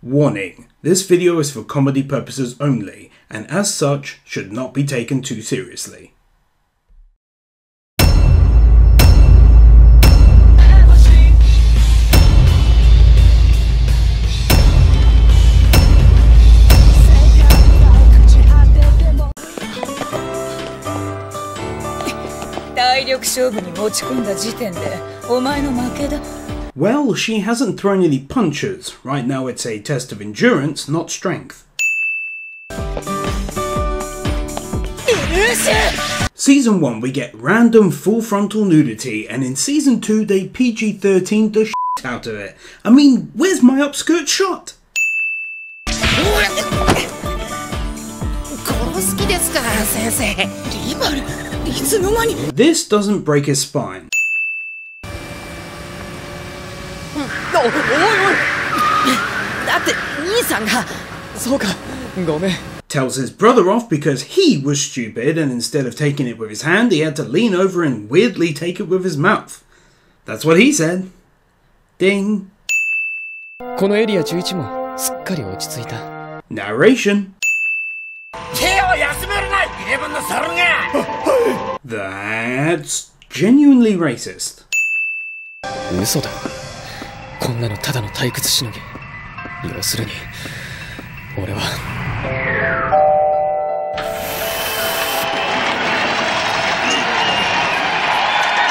Warning, this video is for comedy purposes only, and as such, should not be taken too seriously. Well, she hasn't thrown any punches. Right now it's a test of endurance, not strength. Season 1 we get random full frontal nudity, and in Season 2 they PG-13 the shit out of it. I mean, where's my upskirt shot? This doesn't break his spine. Tells his brother off because he was stupid, and instead of taking it with his hand, he had to lean over and weirdly take it with his mouth. That's what he said. Ding. Narration. That's genuinely racist.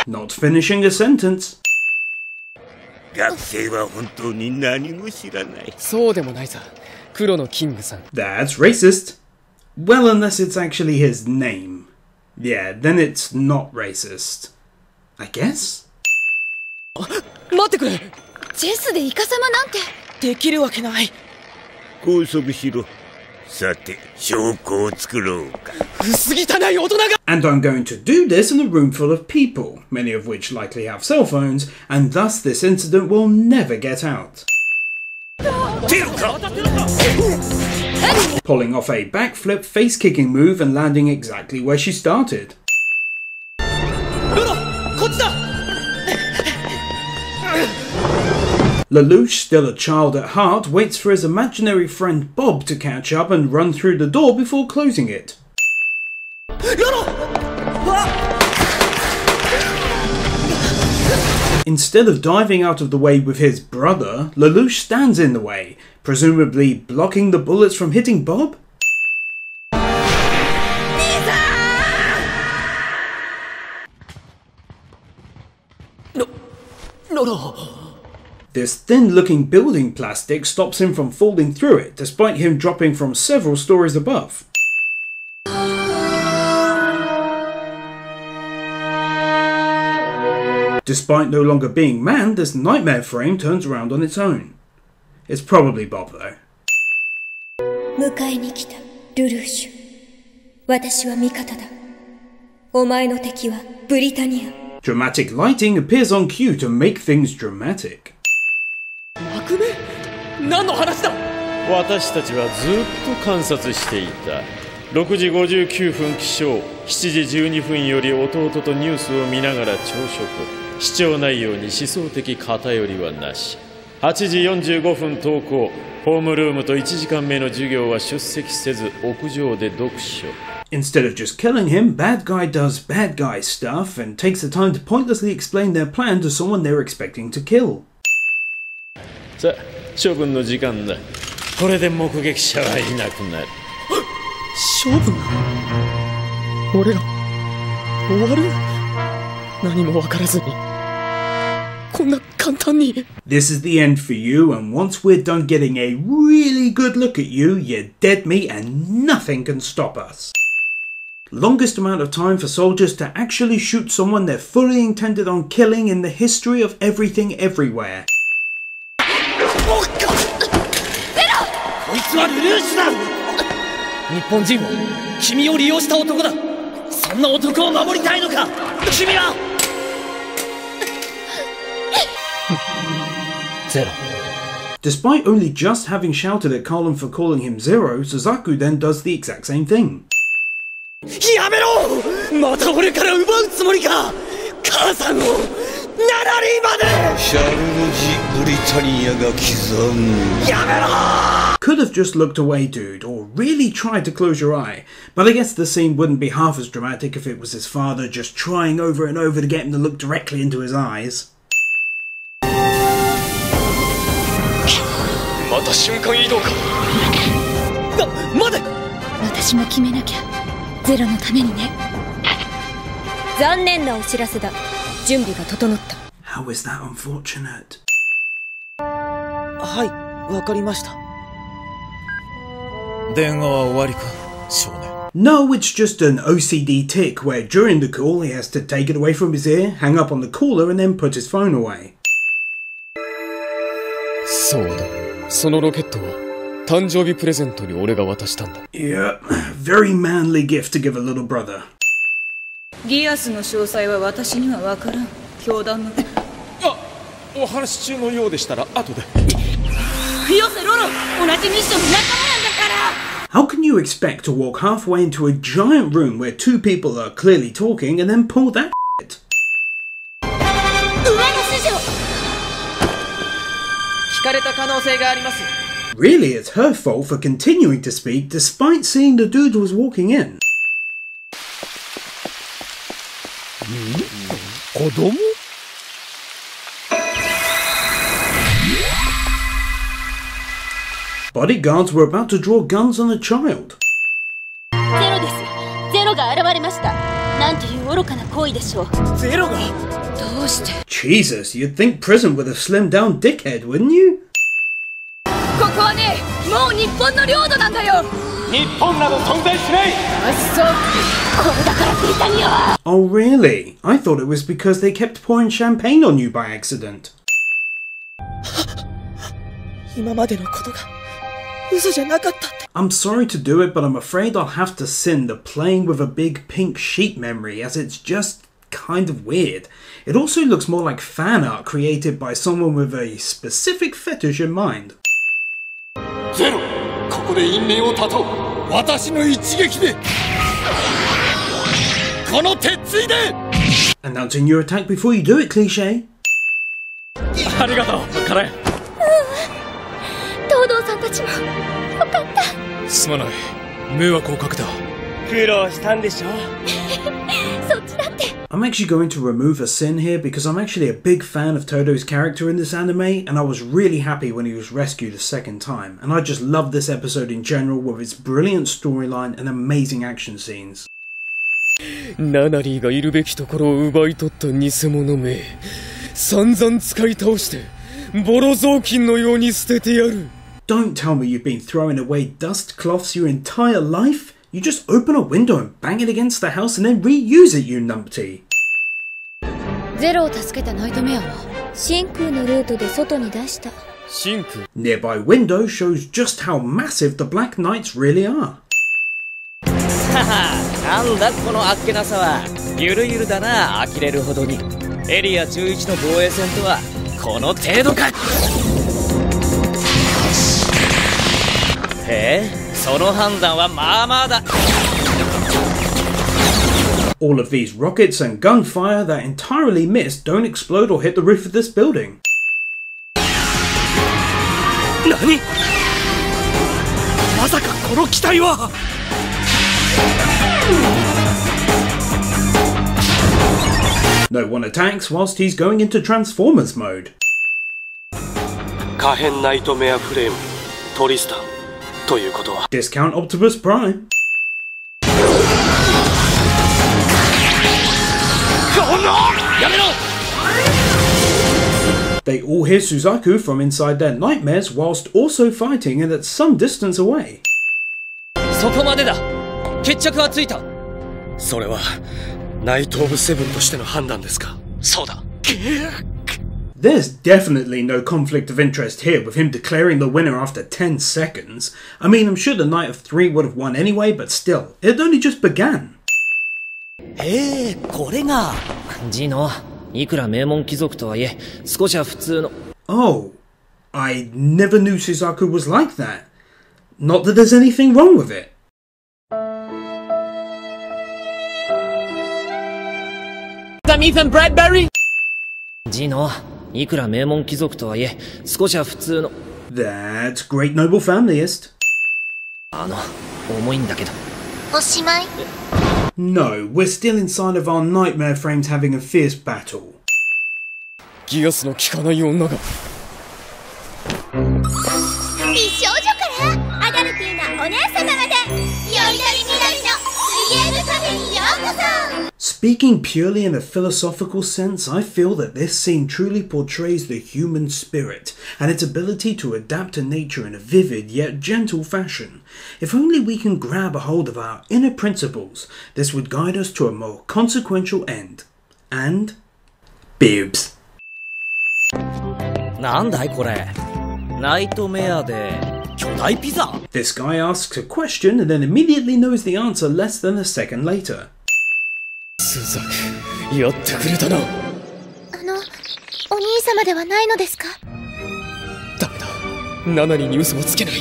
Not finishing a sentence. That's racist. Well, unless it's actually his name. Yeah, then it's not racist. I guess? And I'm going to do this in a room full of people, many of which likely have cell phones, and thus this incident will never get out. Pulling off a backflip face-kicking move and landing exactly where she started. Lelouch, still a child at heart, waits for his imaginary friend Bob to catch up and run through the door before closing it. Instead of diving out of the way with his brother, Lelouch stands in the way, presumably blocking the bullets from hitting Bob? No. This thin-looking building plastic stops him from falling through it, despite him dropping from several stories above. Despite no longer being manned, this nightmare frame turns around on its own. It's probably Bob, though. Dramatic lighting appears on cue to make things dramatic. 私たちはずっと観察していた。6時59分起床、7時12分より弟とニュースを見ながら朝食。視聴内容に思想的偏りはなし。8時45分登校、ホームルームと1時間目の授業は出席せず、屋上で読書。 Instead of just killing him, bad guy does bad guy stuff and takes the time to pointlessly explain their plan to someone they're expecting to kill. さあ、処分の時間だ。これで目撃者はいなくなる。処分？俺ら終わる？何も分からずに。こんな簡単に。This is the end for you, and once we're done getting a really good look at you, you're dead meat and nothing can stop us. Longest amount of time for soldiers to actually shoot someone they're fully intended on killing in the history of everything everywhere. こいつはルルーシュだ。日本人を君を利用した男だ。そんな男を守りたいのか君は。ゼロ。 Despite only just having shouted at Carlin for calling him Zero, Suzaku then does the exact same thing. やめろ！また俺から奪うつもりか！母さんをナナリーまで！シャルロジ Could have just looked away, dude, or really tried to close your eye. But I guess the scene wouldn't be half as dramatic if it was his father just trying over and over to get him to look directly into his eyes. また瞬間移動か。待て。私も決めなきゃ。ゼロのためにね。残念なお知らせだ。準備が整った。How is that unfortunate? はい、わかりました。電話は終わりか、少年。No, it's just an OCD tick where during the call he has to take it away from his ear, hang up on the caller and then put his phone away. そうだ。そのロケットは誕生日プレゼントに俺が渡したんだ。Yeah, very manly gift to give a little brother. ギアスの詳細は私には分からん。教団の。お話中のようでしたら後で。よせロロ、同じミッションの仲間なんだから。 How can you expect to walk halfway into a giant room where two people are clearly talking and then pull that shit? 上の指示を。聞かれた可能性があります。 Really, it's her fault for continuing to speak despite seeing the dude was walking in. 子供Bodyguards were about to draw guns on a child. ゼロです。ゼロが現れました。なんていう愚かな行為でしょう。ゼロが。どうして。 Jesus, you'd think prison with a slimmed down dickhead, wouldn't you? ここはね、もう日本の領土なんだよ。日本など存在しない。あっそう。これだからブリタニアは。Oh really? I thought it was because they kept pouring champagne on you by accident. 今までのことが嘘じゃなかったって。 I'm sorry to do it, but I'm afraid I'll have to sin the playing with a big pink sheet memory, as it's just kind of weird. It also looks more like fan art created by someone with a specific fetish in mind. ゼロ、ここで因縁を断とう。私の一撃で、この鉄槌で。 Announcing your attack before you do it, cliché. ありがとう、カレン。東堂さんたちもよかった。すまない、迷惑をかけた。苦労したんでしょ。そっちだって。 I'm actually going to remove a sin here because I'm actually a big fan of Todo's character in this anime, and I was really happy when he was rescued a second time, and I just love this episode in general with its brilliant storyline and amazing action scenes. ナナリーがいるべきところを奪い取った偽物め、散々使い倒してボロ雑巾のように捨ててやる。 Don't tell me you've been throwing away dust cloths your entire life? You just open a window and bang it against the house and then reuse it, you numpty. ゼロを助けたナイトメアは真空のルートで外に出した。真空。 Nearby window shows just how massive the Black Knights really are. なんだこのあっけなさは。ゆるゆるだな、呆れるほどに。エリア11の防衛戦とはこの程度か。へえ、その判断はまあまあだ。 All of these rockets and gunfire that entirely missed don't explode or hit the roof of this building. 何？まさかこの機体は。 No one attacks whilst he's going into Transformers mode. 可変ナイトメアフレームトリスタンということは Discount Optimus Prime. They all hear Suzaku from inside their nightmares whilst also fighting and at some distance away. そこまでだ。決着はついた。それはナイト・オブ・セブンとしての判断ですか。そうだ。 There's definitely no conflict of interest here with him declaring the winner after 10 seconds. I mean, I'm sure the Knight of 3 would have won anyway, but still, it had only just began. これが。ジーノ、いくら名門貴族とはいえ、少しは普通の。 Oh, I never knew Suzaku was like that. Not that there's anything wrong with it. Ethan Bradbury? ジーノ、いくら名門貴族とはいえ、少しは普通の。That great noble familyist. 重いんだけど。おしまい？ No, we're still inside of our nightmare frames having a fierce battle. ギアスの効かない女が。美少女からアダルティーなお姉様まで、よりどりみどりの水泳のカフェにようこそ。 Speaking purely in a philosophical sense, I feel that this scene truly portrays the human spirit and its ability to adapt to nature in a vivid yet gentle fashion. If only we can grab a hold of our inner principles, this would guide us to a more consequential end. And... bibs. なんだいこれ。ナイトメアで巨大ピザ？ This guy asks a question and then immediately knows the answer less than a second later. スザク、やってくれたな。お兄様ではないのですか？ダメだ。ナナにニュースをつけない。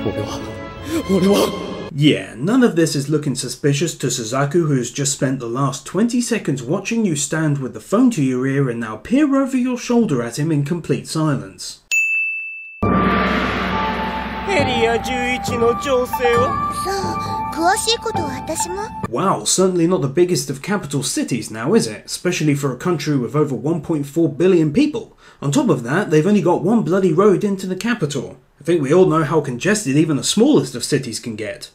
俺は。Yeah, none of this is looking suspicious to Suzaku, who has just spent the last 20 seconds watching you stand with the phone to your ear and now peer over your shoulder at him in complete silence. エリア11の情勢は？そう、詳しいことは私も。 Wow, certainly not the biggest of capital cities now, is it? Especially for a country with over 1.4 billion people. On top of that, they've only got one bloody road into the capital. I think we all know how congested even the smallest of cities can get.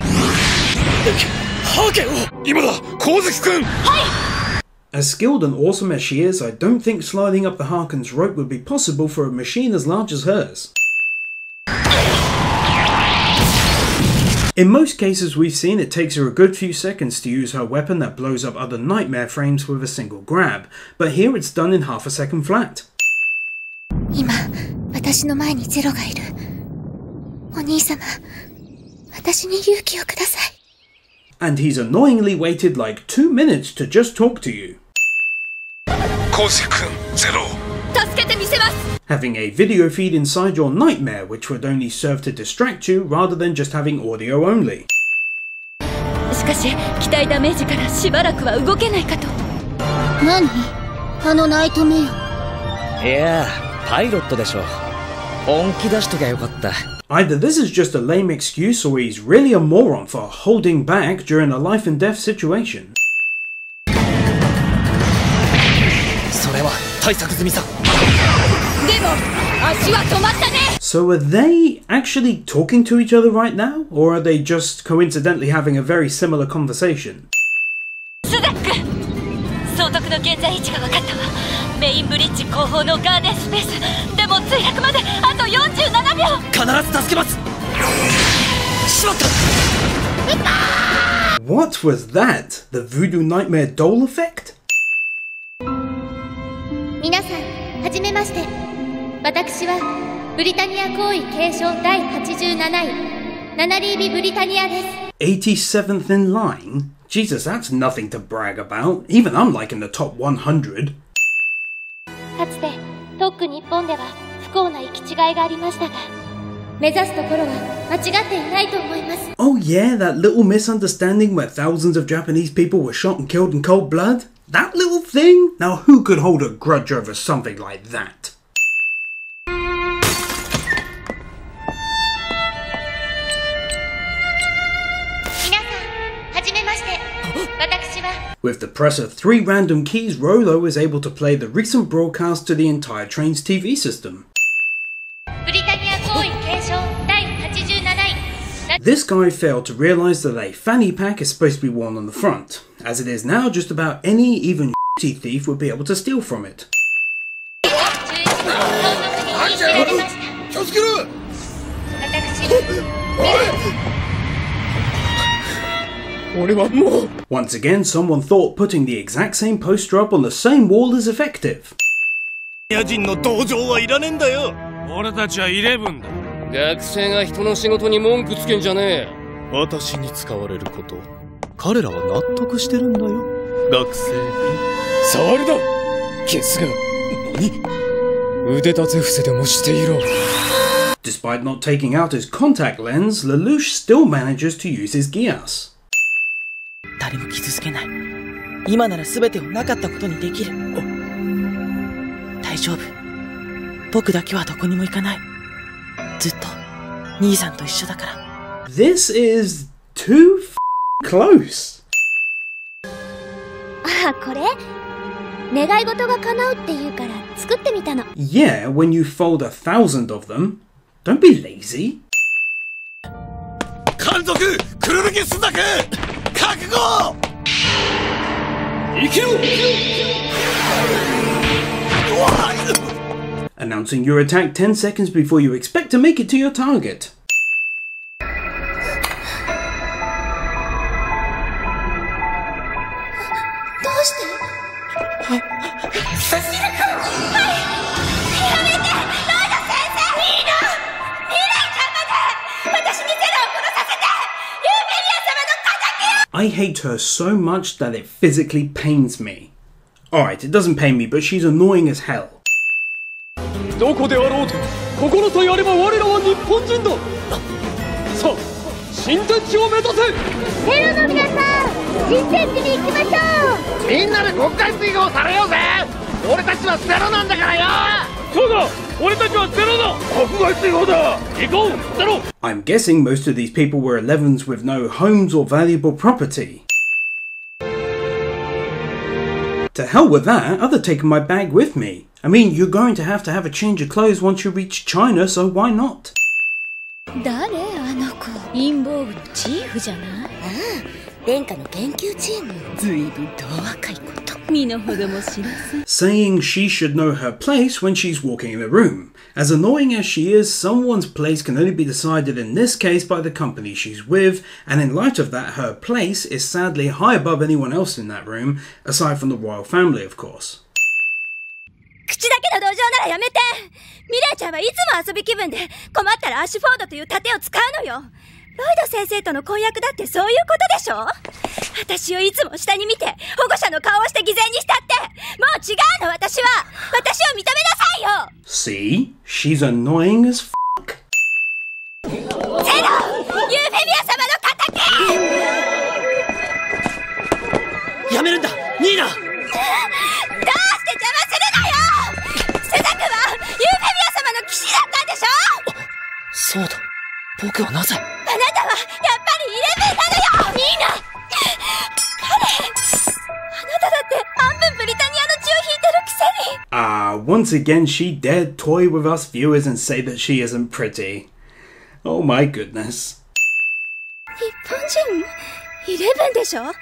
ハーケンを今だ、光月くん。はい。 As skilled and awesome as she is, I don't think sliding up the Harken's rope would be possible for a machine as large as hers. In most cases we've seen, it takes her a good few seconds to use her weapon that blows up other nightmare frames with a single grab, but here it's done in half a second flat. 今、私の前にゼロがいる。お兄様、私に勇気をください。 And he's annoyingly waited like 2 minutes to just talk to you. 光月くん、ゼロ。助けてみせます。 Having a video feed inside your nightmare which would only serve to distract you rather than just having audio only. しかし機体ダメージからしばらくは動けないかと。何？あのナイトメア。いや、パイロットでしょ。本気出しときゃよかった。 Either this is just a lame excuse or he's really a moron for holding back during a life and death situation. それは対策済みさ。 So are they actually talking to each other right now? Or are they just coincidentally having a very similar conversation? スザック、総督の現在位置が分かったわ。メインブリッジ後方のガーデンスペース。でも墜落まであと47秒。必ず助けます。しまった。 What was that? The Voodoo Nightmare doll effect? 皆さん、はじめまして。私はブリタニア皇位継承第87位ナナリービ・ブリタニアです。 87th in line? Jesus, that's nothing to brag about. Even I'm like in the top 100. かつて特区日本では不幸な行き違いがありましたが、目指すところは間違っていないと思います。 Oh yeah, that little misunderstanding where thousands of Japanese people were shot and killed in cold blood? That little thing? Now who could hold a grudge over something like that? With the press of 3 random keys, Rolo is able to play the recent broadcast to the entire train's TV system. This guy failed to realise that a fanny pack is supposed to be worn on the front, as it is now just about any even shitty thief would be able to steal from it. Once again, someone thought putting the exact same poster up on the same wall is effective. 俺たちは11だ。学生が人の仕事に文句つけんじゃねえ。私に使われること、彼らは納得してるんだよ。学生君。触るな。ケスが。何？腕立て伏せでもしていろ。 Despite not taking out his contact lens, Lelouch still manages to use his Geass. 誰も傷つけない。今なら全てをなかったことにできる。大丈夫。僕だけはどこにも行かない。ずっと兄さんと一緒だから。This is too close. あ、これ願い事が叶うって言うから作ってみたの。Yeah, when you fold 1,000 of them. Don't be lazy. 監督、クルルギスザク、覚悟。生きろ。Announcing your attack 10 seconds before you expect to make it to your target. どうして？サシル君。はい。やめて、ロイド先生。いいの。ミレイちゃんまで。私にゼロを殺させて。ユーベリア様の敵を。I hate her so much that it physically pains me. Alright, it doesn't pain me, but she's annoying as hell. どこであろうと心とやれば我らは日本人だ。さあ、新天地を目指せ。ゼロの皆さん、新天地に行きましょう。みんなで国会追放されようぜ。俺たちはゼロなんだからよ。そうだ、俺たちはゼロだ。国外追放だ。行こう、ゼロ。 I'm guessing most of these people were 11s with no homes or valuable property. To hell with that, I'd have taken my bag with me. I mean, you're going to have a change of clothes once you reach China, so why not? 誰あの子？陰謀部のチーフじゃない？ああ、殿下の研究チーム。ずいぶんと若いこと。身の程も知らず。 Saying she should know her place when she's walking in the room. As annoying as she is, someone's place can only be decided in this case by the company she's with, and in light of that, her place is sadly high above anyone else in that room, aside from the royal family, of course. 口だけの同情ならやめて。ミレイちゃんはいつも遊び気分で困ったらアッシュフォードという盾を使うのよ。ロイド先生との婚約だってそういうことでしょ。私をいつも下に見て保護者の顔をして偽善にしたって。もう違うの。私を認めなさいよ。 See? She's annoying as fuck. ゼロ、ユーフェミア様の敵。やめるんだ、ニーナ。どうして邪魔するのよ。スザクはユーフェミア様の騎士だったんでしょ。そうだ、僕はなぜ。あなたはやっぱりイレブンなのよ。ニーナ。あなただって半分ブリタニアの血を引いてるくせに。Once again she dared toy with us viewers and say that she isn't pretty. Oh my goodness. 日本人イレブンでしょ。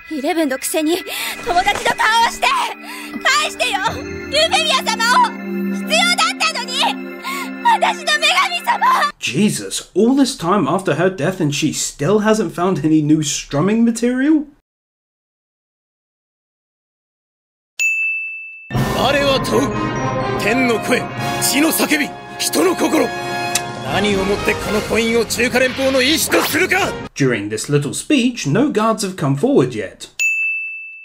イレブンのくせに友達の顔をして返してよ、ユーフェミア様を。必要だったのに、私の女神様。 Jesus, all this time after her death and she still hasn't found any new strumming material? 我は問う。天の声、地の叫び、人の心。何をもってこのコインを中華連邦の意志とするか。 During this little speech, no guards have come forward yet.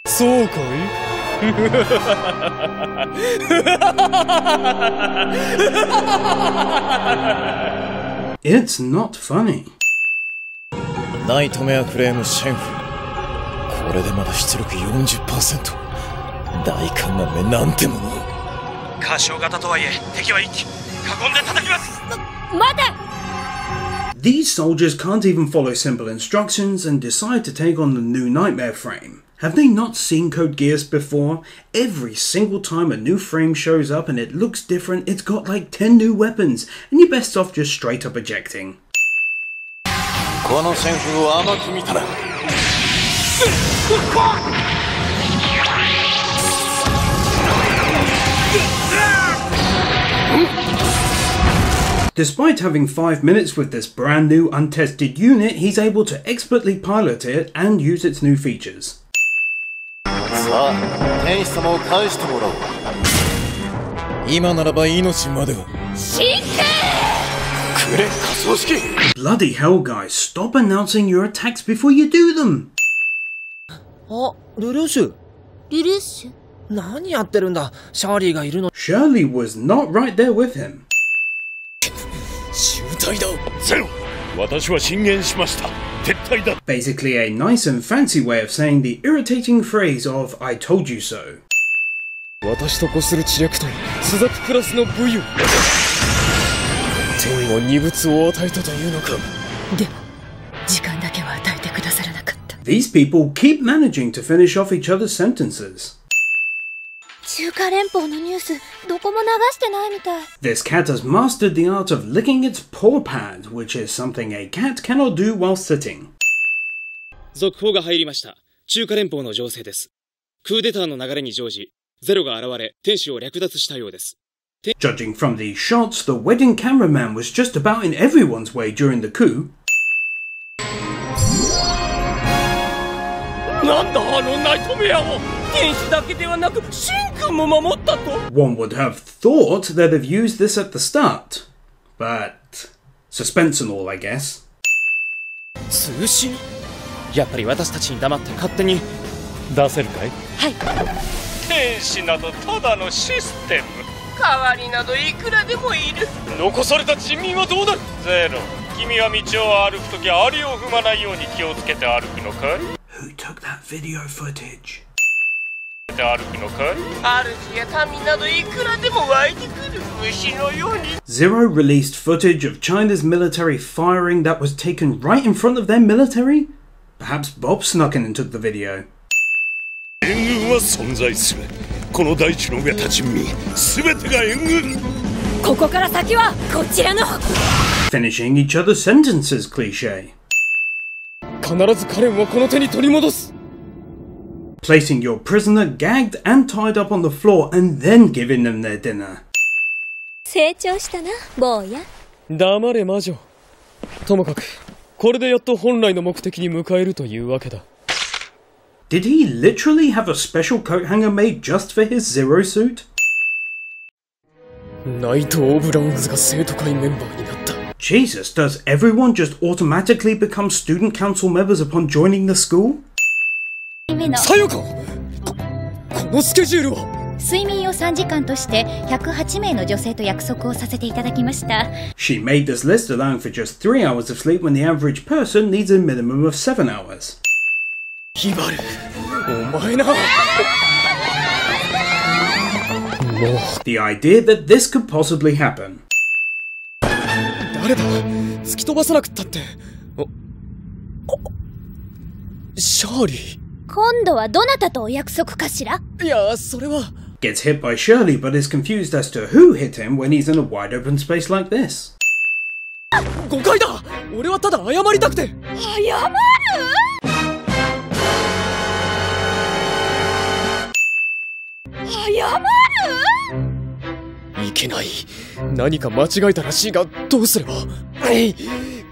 そうかい。It's not funny. ナイトメアフレームシェンフ。これでまだ出力 40%。大観覧目なんてもの。過小型とはいえ敵は一気囲んで叩きます。待て。 These soldiers can't even follow simple instructions and decide to take on the new nightmare frame. Have they not seen Code Geass before? Every single time a new frame shows up and it looks different, it's got like 10 new weapons, and you're best off just straight up ejecting. この旋風を甘く見たら。Despite having 5 minutes with this brand new untested unit, he's able to expertly pilot it and use its new features. さあ、天使様を返してもらおう。今ならば命までは。神経！くれ、仮想式。 Bloody hell, guys, stop announcing your attacks before you do them! あ、ルルーシュ。ルルッシュ。何やってるんだ、シャーリーがいるの。 Shirley was not right there with him. 集体だ。ゼロ。私は進言しました。撤退だ。 Basically a nice and fancy way of saying the irritating phrase of I told you so. 私とこする知略と朱雀クラスの武勇。天を二物を与えたというのか。でも時間だけは与えてくださらなかった。 These people keep managing to finish off each other's sentences. 中華連邦のニュースどこも流してないみたい。 This cat has mastered the art of licking its paw pad, which is something a cat cannot do while sitting. 続報が入りました。中華連邦の情勢です。クーデターの流れに乗じ、ゼロが現れ、天使を略奪したようです。Judging from these shots, the wedding cameraman was just about in everyone's way during the coup. なんだあのナイトメアを天使だけではなくシンくんも守ったと。 One would have thought they'd have used this at the start. But suspense and all, I guess. 通信？やっぱり私たちに黙って勝手に出せるかい？はい。天使などただのシステム。代わりなどいくらでもいる。残された人民はどうなる？ゼロ、君は道を歩くときアリを踏まないように気をつけて歩くのかい？ Who took that video footage? 歩くのかい？主や民などいくらでも湧いてくる虫のように。Zero released footage of China's military firing that was taken right in front of their military? Perhaps Bob snuck in and took the video. 援軍は存在する。この大地の上たち民全てが援軍。ここから先はこちらの。 Finishing each other's sentences cliché. 必ずカレンをこの手に取り戻す。 Placing your prisoner gagged and tied up on the floor and then giving them their dinner. 成長したな、坊や。黙れ魔女。ともかくこれでやっと本来の目的に迎えるというわけだ。 Did he literally have a special coat hanger made just for his Zero suit? ナイト・オブ・ラウンズが生徒会メンバーになった。 Jesus, does everyone just automatically become student council members upon joining the school? さよか。このスケジュールは。睡眠を3時間として108名の女性と約束をさせていただきました。 She made this list allowing for just 3 hours of sleep when the average person needs a minimum of 7 hours. ヒバル、お前な。もう。 The idea that this could possibly happen. 誰だ？突き飛ばさなくったって。シャーリー。今度はどなたとお約束かしら？いや、それは。 Gets hit by Shirley but is confused as to who hit him when he's in a wide open space like this. 誤解だ。俺はただ謝りたくて。謝る？謝る？いけない。何か間違えたらしいがどうすれば。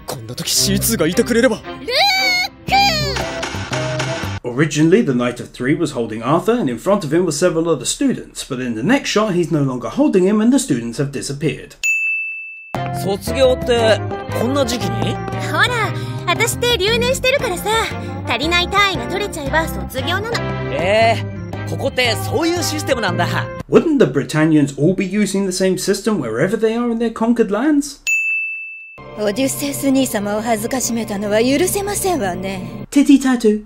こんな時 C2 がいてくれれば。ルーク！ Originally, the Knight of Three was holding Arthur, and in front of him were several other students, but in the next shot he's no longer holding him and the students have disappeared. 卒業ってこんな時期に？ほら、私って留年してるからさ、足りない単位が取れちゃえば卒業なの。ここってそういうシステムなんだ。 Wouldn't the Britannians all be using the same system wherever they are in their conquered lands? オデュッセウス兄様を恥ずかしめたのは許せませんわね。Titty tattoo.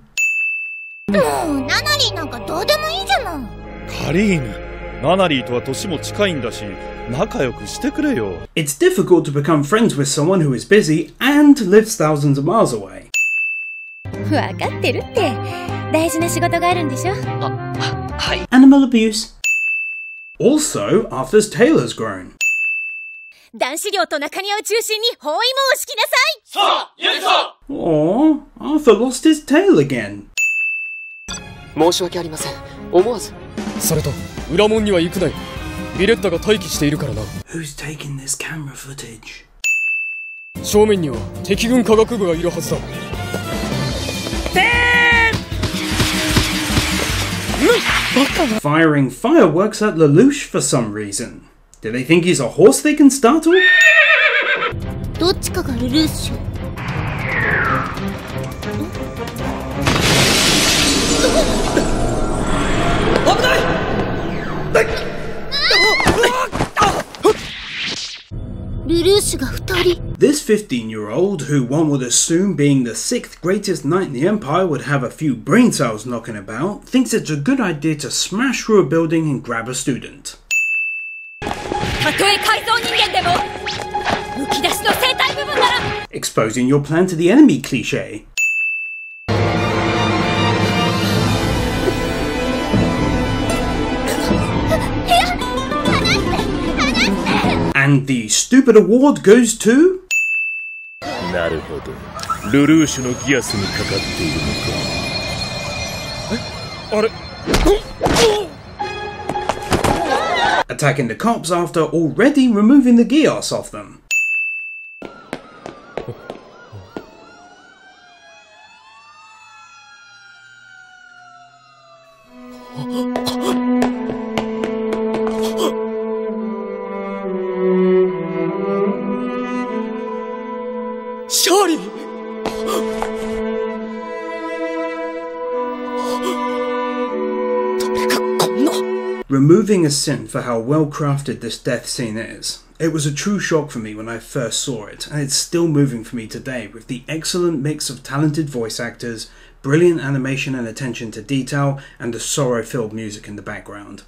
もうナナリーなんかどうでもいいじゃない。カリーヌ、ナナリーとは年も近いんだし、仲良くしてくれよ。It's difficult to become friends with someone who is busy and lives thousands of miles away. わかってるって。大事な仕事があるんでしょ。はい。 Animal abuse. Also, Arthur's tail has grown. 男子寮と中庭を中心に包囲網を敷きなさい。さあ、やるぞ。Aww, Arthur lost his tail again. 申し訳ありません。思わず。それと裏門には行くなよ。ビレッタが待機しているからな。 Who's taking this camera footage? 正面には敵軍科学部がいるはずだ。Firing fireworks at Lelouch for some reason. Do they think he's a horse they can startle? どっちかがルルーシュ。危ない。ル This 15-year-old, who one would assume being the 6th greatest knight in the Empire would have a few brain cells knocking about, thinks it's a good idea to smash through a building and grab a student. Exposing your plan to the enemy cliché. And the stupid award goes to... なるほど。ルルーシュのギアスにかかっているのか。あれ Attacking the cops after already removing the Geass off them. Removing a sin for how well crafted this death scene is. It was a true shock for me when I first saw it, and it's still moving for me today with the excellent mix of talented voice actors, brilliant animation and attention to detail, and the sorrow-filled music in the background.